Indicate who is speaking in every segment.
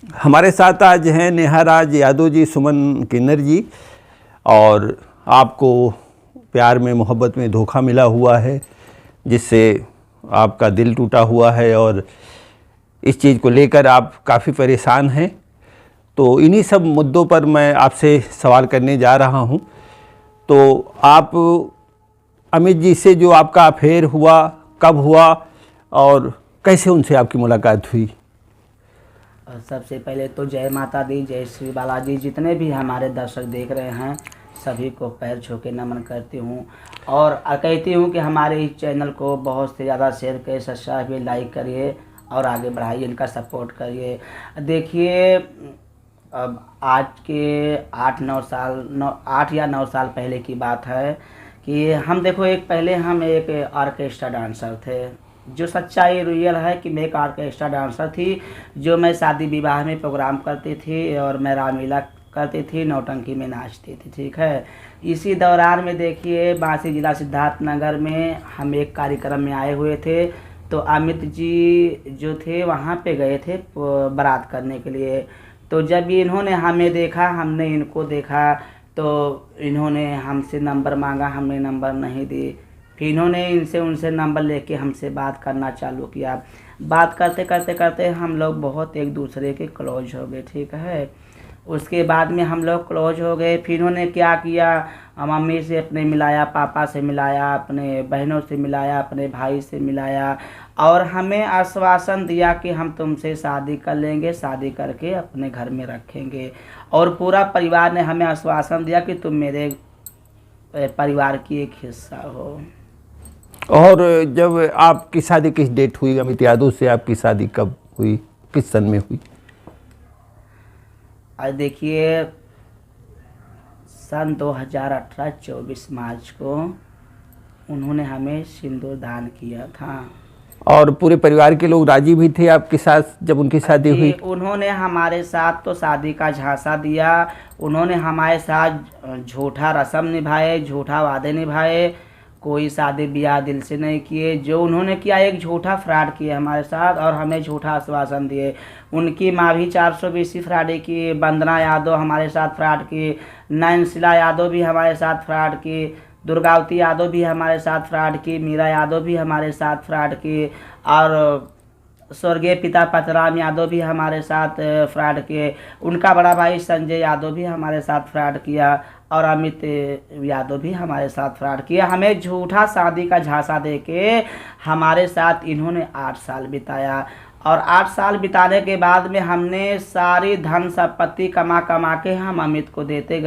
Speaker 1: हमारे साथ आज हैं नेहाराज यादव जी, सुमन किन्नर जी। और आपको प्यार में मोहब्बत में धोखा मिला हुआ है, जिससे आपका दिल टूटा हुआ है और इस चीज़ को लेकर आप काफ़ी परेशान हैं। तो इन्हीं सब मुद्दों पर मैं आपसे सवाल करने जा रहा हूं। तो आप अमित जी से जो आपका अफेयर हुआ, कब हुआ और कैसे उनसे आपकी मुलाकात हुई?
Speaker 2: सबसे पहले तो जय माता दी, जय श्री बालाजी। जितने भी हमारे दर्शक देख रहे हैं सभी को पैर छू के नमन करती हूँ और कहती हूँ कि हमारे इस चैनल को बहुत से ज़्यादा शेयर करिए, सब्सक्राइब करिए, लाइक करिए और आगे बढ़ाइए, इनका सपोर्ट करिए। देखिए, अब आज के 8 या 9 साल पहले की बात है कि हम देखो, पहले हम एक ऑर्केस्ट्रा डांसर थे। जो सच्चाई रियल है कि मैं एक ऑर्केस्ट्रा डांसर थी, जो मैं शादी विवाह में प्रोग्राम करती थी और मैं रामलीला करती थी, नौटंकी में नाचती थी, ठीक है। इसी दौरान में देखिए, बांसी जिला सिद्धार्थनगर में हम एक कार्यक्रम में आए हुए थे। तो अमित जी जो थे वहाँ पे गए थे बारात करने के लिए। तो जब इन्होंने हमें देखा, हमने इनको देखा, तो इन्होंने हमसे नंबर मांगा, हमने नंबर नहीं दी। फिर इन्होंने उनसे नंबर लेके हमसे बात करना चालू किया। बात करते करते करते हम लोग बहुत एक दूसरे के क्लोज हो गए, ठीक है। उसके बाद में हम लोग क्लोज हो गए। फिर इन्होंने क्या किया, मम्मी से अपने मिलाया, पापा से मिलाया, अपने बहनों से मिलाया, अपने भाई से मिलाया और हमें आश्वासन दिया कि हम तुमसे शादी कर लेंगे, शादी करके अपने घर में रखेंगे। और पूरा परिवार ने हमें आश्वासन दिया कि तुम मेरे परिवार की एक हिस्सा हो।
Speaker 1: और जब आपकी शादी किस डेट हुई? अमित यादव से आपकी शादी कब हुई, किस सन में हुई?
Speaker 2: आज देखिए, सन 2018 24 मार्च को उन्होंने हमें सिंदूर दान किया था।
Speaker 1: और पूरे परिवार के लोग राजी भी थे आपके साथ जब उनकी शादी हुई?
Speaker 2: उन्होंने हमारे साथ तो शादी का झांसा दिया। उन्होंने हमारे साथ झूठा रस्म निभाए, झूठा वादे निभाए, कोई शादी ब्याह दिल से नहीं किए। जो उन्होंने किया, एक झूठा फ्रॉड किया हमारे साथ और हमें झूठा आश्वासन दिए। उनकी माँ भी 420 फ्रॉड की, वंदना यादव हमारे साथ फ्रॉड की, नयनशिला यादव भी हमारे साथ फ्रॉड की, दुर्गावती यादव भी हमारे साथ फ्रॉड की, मीरा यादव भी हमारे साथ फ्रॉड की और स्वर्गीय पिता पतराम यादव भी हमारे साथ फ्रॉड किए। उनका बड़ा भाई संजय यादव भी हमारे साथ फ्रॉड किया और अमित यादव भी हमारे साथ फ्रॉड किया। हमें झूठा शादी का झांसा देके हमारे साथ इन्होंने 8 साल बिताया और 8 साल बिताने के बाद में हमने सारी धन संपत्ति कमा कमा के हम अमित को देते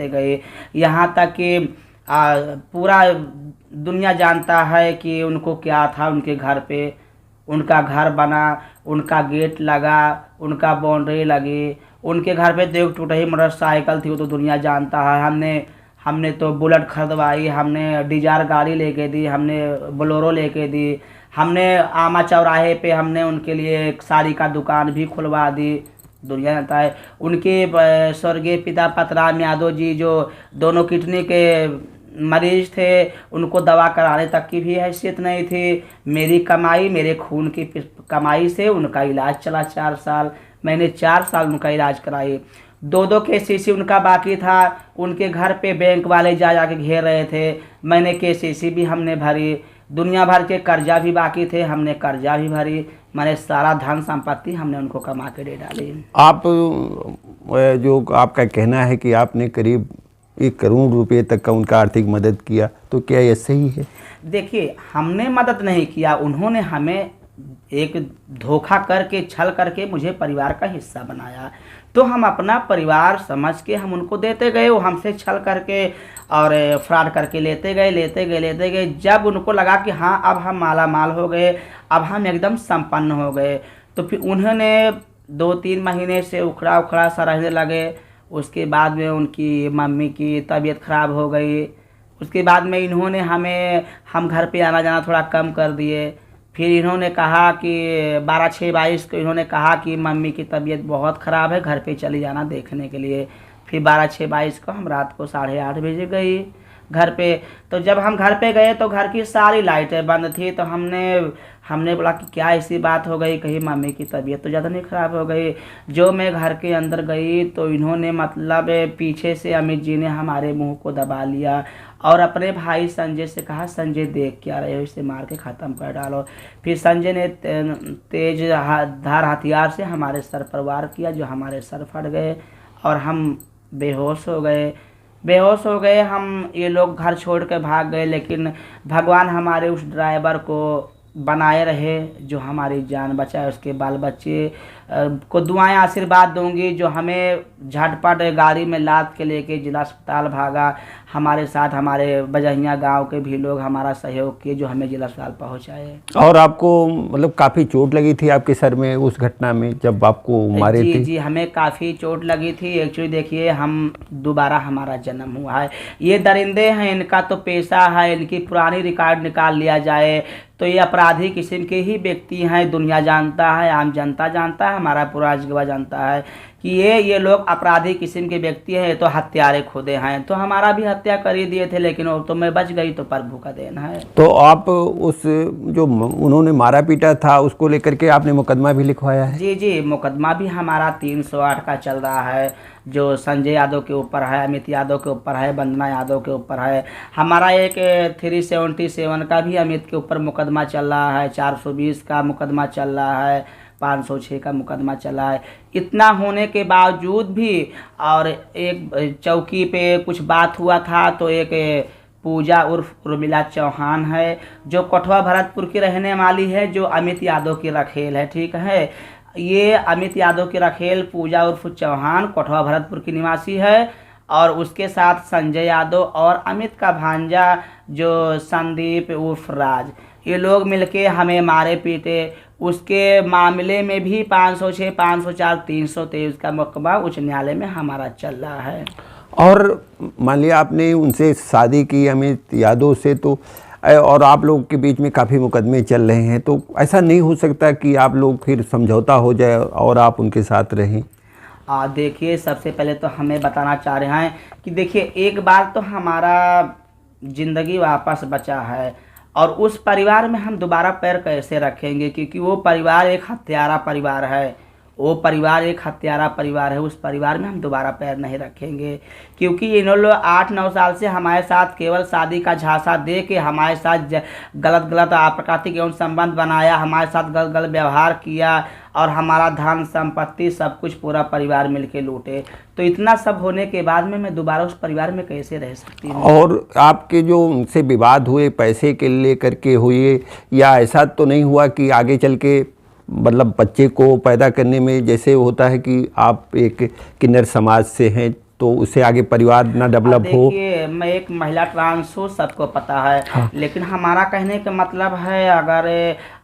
Speaker 2: गए। यहाँ तक कि पूरा दुनिया जानता है कि उनको क्या था। उनके घर पे उनका घर बना, उनका गेट लगा, उनका बाउंड्री लगी, उनके घर पे देख टूट ही मोटरसाइकिल थी, वो तो दुनिया जानता है। हमने तो बुलेट खरीदवाई, हमने डिजायर गाड़ी लेके दी, हमने बोलेरो लेके दी, हमने आमा चौराहे पे हमने उनके लिए एक साड़ी का दुकान भी खुलवा दी, दुनिया जानता है। उनके स्वर्गीय पिता पतराम यादव जी जो दोनों किडनी के मरीज थे, उनको दवा कराने तक की भी हैसियत नहीं थी। मेरी कमाई, मेरे खून की कमाई से उनका इलाज चला 4 साल। मैंने 4 साल उनका इलाज कराई। 2 केसीसी उनका बाकी था। उनके घर पे बैंक वाले जा के घेर रहे थे। मैंने केसीसी भी हमने भरी। दुनिया भर के कर्जा भी बाकी थे, हमने कर्जा भी भरी। मैंने सारा धन संपत्ति हमने उनको कमा के दे डाली।
Speaker 1: आप जो आपका कहना है कि आपने करीब 1 करोड़ रुपए तक का उनका आर्थिक मदद किया, तो क्या ये सही है?
Speaker 2: देखिए, हमने मदद नहीं किया, उन्होंने हमें एक धोखा करके, छल करके मुझे परिवार का हिस्सा बनाया। तो हम अपना परिवार समझ के हम उनको देते गए। वो हमसे छल करके और फ्रॉड करके लेते गए। जब उनको लगा कि हाँ, अब हम माला माल हो गए, अब हम एकदम संपन्न हो गए, तो फिर उन्होंने 2-3 महीने से उखड़ा सा रहने लगे। उसके बाद में उनकी मम्मी की तबीयत ख़राब हो गई। उसके बाद में इन्होंने हम घर पे आना जाना थोड़ा कम कर दिए। फिर इन्होंने कहा कि 12/6/22 को इन्होंने कहा कि मम्मी की तबीयत बहुत ख़राब है, घर पे चली जाना देखने के लिए। फिर 12/6/22 को हम रात को 8:30 बजे गई घर पे। तो जब हम घर पे गए तो घर की सारी लाइटें बंद थी। तो हमने बोला कि क्या ऐसी बात हो गई, कहीं मम्मी की तबीयत तो ज़्यादा नहीं ख़राब हो गई। जो मैं घर के अंदर गई तो इन्होंने मतलब पीछे से अमित जी ने हमारे मुंह को दबा लिया और अपने भाई संजय से कहा, संजय देख क्या रहे हो, इसे मार के ख़त्म कर डालो। फिर संजय ने तेज धार हथियार से हमारे सर पर वार किया, जो हमारे सर फट गए और हम बेहोश हो गए। हम ये लोग घर छोड़ के भाग गए, लेकिन भगवान हमारे उस ड्राइवर को बनाए रहे जो हमारी जान बचाए। उसके बाल बच्चे को दुआएं आशीर्वाद दूंगी, जो हमें झटपट गाड़ी में लाद के लेके जिला अस्पताल भागा। हमारे साथ हमारे बजहिया गांव के भी लोग हमारा सहयोग किए, जो हमें जिला अस्पताल पहुंचाए।
Speaker 1: और आपको मतलब काफ़ी चोट लगी थी आपके सर में उस घटना में जब आपको मारे थे?
Speaker 2: जी, हमें काफ़ी चोट लगी थी। एक्चुअली देखिए, हम दोबारा हमारा जन्म हुआ है। ये दरिंदे हैं, इनका तो पेशा है, इनकी पुरानी रिकॉर्ड निकाल लिया जाए तो ये अपराधी किस्म के ही व्यक्ति हैं। दुनिया जानता है, आम जनता जानता है, हमारा पूरा जगह जानता है कि ये लोग अपराधी किस्म के व्यक्ति हैं, तो हत्यारे खुदे हैं। तो हमारा भी हत्या कर ही दिए थे, लेकिन वो तो मैं बच गई, तो प्रभु का देन है।
Speaker 1: तो आप उस जो उन्होंने मारा पीटा था उसको लेकर के आपने मुकदमा भी लिखवाया है?
Speaker 2: जी, मुकदमा भी हमारा 308 का चल रहा है, जो संजय यादव के ऊपर है, अमित यादव के ऊपर है, वंदना यादव के ऊपर है। हमारा एक 377 का भी अमित के ऊपर मुकदमा चल रहा है, 420 का मुकदमा चल रहा है, 506 का मुकदमा चला है। इतना होने के बावजूद भी, और एक चौकी पे कुछ बात हुआ था, तो एक पूजा उर्फ उर्मिला चौहान है, जो कठुआ भरतपुर की रहने वाली है, जो अमित यादव की रखेल है। ठीक है, ये अमित यादव की रखेल पूजा उर्फ चौहान कठुआ भरतपुर की निवासी है, और उसके साथ संजय यादव और अमित का भांजा जो संदीप उर्फ राज, ये लोग मिलके हमें मारे पीटे। उसके मामले में भी 506, 504, 323 का मुकदमा उच्च न्यायालय में हमारा चल रहा है।
Speaker 1: और मान लिया आपने उनसे शादी की अमित यादव से, तो और आप लोग के बीच में काफ़ी मुकदमे चल रहे हैं, तो ऐसा नहीं हो सकता कि आप लोग फिर समझौता हो जाए और आप उनके साथ रहें?
Speaker 2: देखिए, सबसे पहले तो हमें बताना चाह रहे हैं कि देखिए, एक बार तो हमारा ज़िंदगी वापस बचा है, और उस परिवार में हम दोबारा पैर कैसे रखेंगे, क्योंकि वो परिवार एक हत्यारा परिवार है। उस परिवार में हम दोबारा पैर नहीं रखेंगे, क्योंकि इन्होंने लोग 8-9 साल से हमारे साथ केवल शादी का झांसा दे के हमारे साथ गलत आपराधिक एवं संबंध बनाया, हमारे साथ गलत व्यवहार किया, और हमारा धन संपत्ति सब कुछ पूरा परिवार मिलके लूटे। तो इतना सब होने के बाद में मैं दोबारा उस परिवार में कैसे रह सकती हूँ?
Speaker 1: और आपके जो उनसे विवाद हुए पैसे के लेकर के हुए, या ऐसा तो नहीं हुआ कि आगे चल के मतलब बच्चे को पैदा करने में, जैसे होता है कि आप एक किन्नर समाज से हैं तो उससे आगे परिवार ना डेवलप हो?
Speaker 2: देखिए, मैं एक महिला ट्रांस हूँ, सबको पता है।
Speaker 1: हाँ।
Speaker 2: लेकिन हमारा कहने का मतलब है, अगर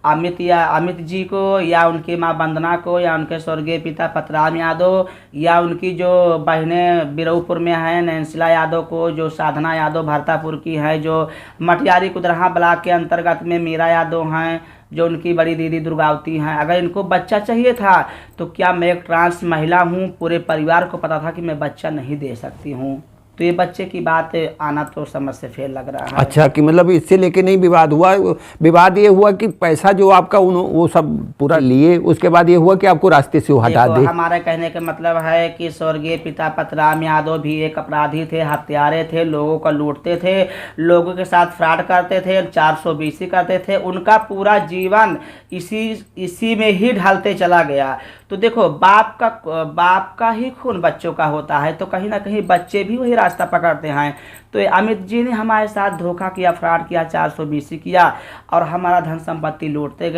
Speaker 2: अमित जी को, या उनकी माँ वंदना को, या उनके स्वर्गीय पिता पतराम यादव, या उनकी जो बहनें बिरऊपुर में हैं नैन्सिला यादव को, जो साधना यादव भरतापुर की है, जो मटियारी कुदरहा ब्लॉक के अंतर्गत में मीरा यादव हैं, जो उनकी बड़ी दीदी दुर्गावती हैं, अगर इनको बच्चा चाहिए था, तो क्या मैं एक ट्रांस महिला हूँ, पूरे परिवार को पता था कि मैं बच्चा नहीं दे सकती हूँ। तो ये बच्चे की बात आना तो समझ से फेल लग रहा है।
Speaker 1: अच्छा, कि मतलब इससे लेके नहीं विवाद हुआ, विवाद ये हुआ कि पैसा जो आपका वो सब पूरा लिए, उसके बाद ये हुआ कि आपको रास्ते से हटा दे।
Speaker 2: हमारे कहने का मतलब है कि स्वर्गीय पिता पतराम यादव भी एक अपराधी थे, हत्यारे थे, लोगों को लूटते थे, लोगों के साथ फ्रॉड करते थे, 420 करते थे। उनका पूरा जीवन इसी में ही ढलते चला गया। तो देखो, बाप का ही खून बच्चों का होता है, तो कहीं ना कहीं बच्चे भी वही रास्ता पकड़ते हैं। तो अमित जी ने हमारे साथ धोखा किया, फ्रॉड किया, 420 किया, और हमारा धन संपत्ति लूटते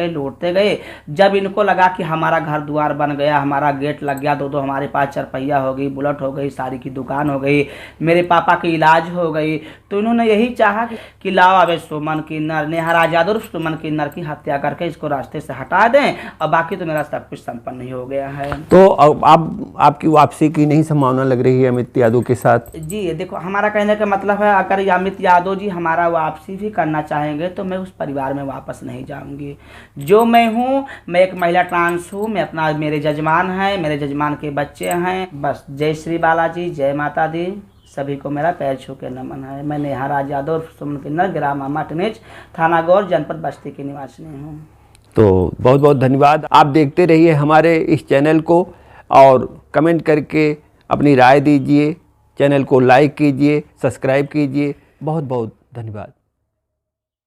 Speaker 2: गए। जब इनको लगा कि हमारा घर द्वार बन गया, हमारा गेट लग गया, दो हमारे पास चरपहिया हो गई, बुलेट हो गई, साड़ी की दुकान हो गई, मेरे पापा की इलाज हो गई, तो इन्होंने यही चाहा कि लाओ अब सुमन किन्नर, नेहरा यादव सुमन किन्नर की हत्या करके इसको रास्ते से हटा दें, और बाकी तो मेरा सब कुछ संपन्न ही हो गया है।
Speaker 1: तो अब आपकी वापसी की नहीं संभावना लग रही है अमित यादव के साथ?
Speaker 2: जी देखो, हमारा कहने का मतलब है, अगर अमित यादव जी हमारा वापसी भी करना चाहेंगे तो मैं उस परिवार में वापस नहीं जाऊंगी। जो मैं हूँ, मैं एक महिला ट्रांस हूँ, मैं मेरे जजमान हैं, मेरे जजमान के बच्चे हैं, बस। जय श्री बालाजी, जय माता दी, सभी को मेरा पैर छू के नमन है। मैं नेहा राज यादव सुमन किन्नर, ग्राम अमाटनेच, थाना गौर, जनपद बस्ती की निवासिनी हूँ।
Speaker 1: तो बहुत बहुत धन्यवाद। आप देखते रहिए हमारे इस चैनल को और कमेंट करके अपनी राय दीजिए, चैनल को लाइक कीजिए, सब्सक्राइब कीजिए। बहुत बहुत धन्यवाद।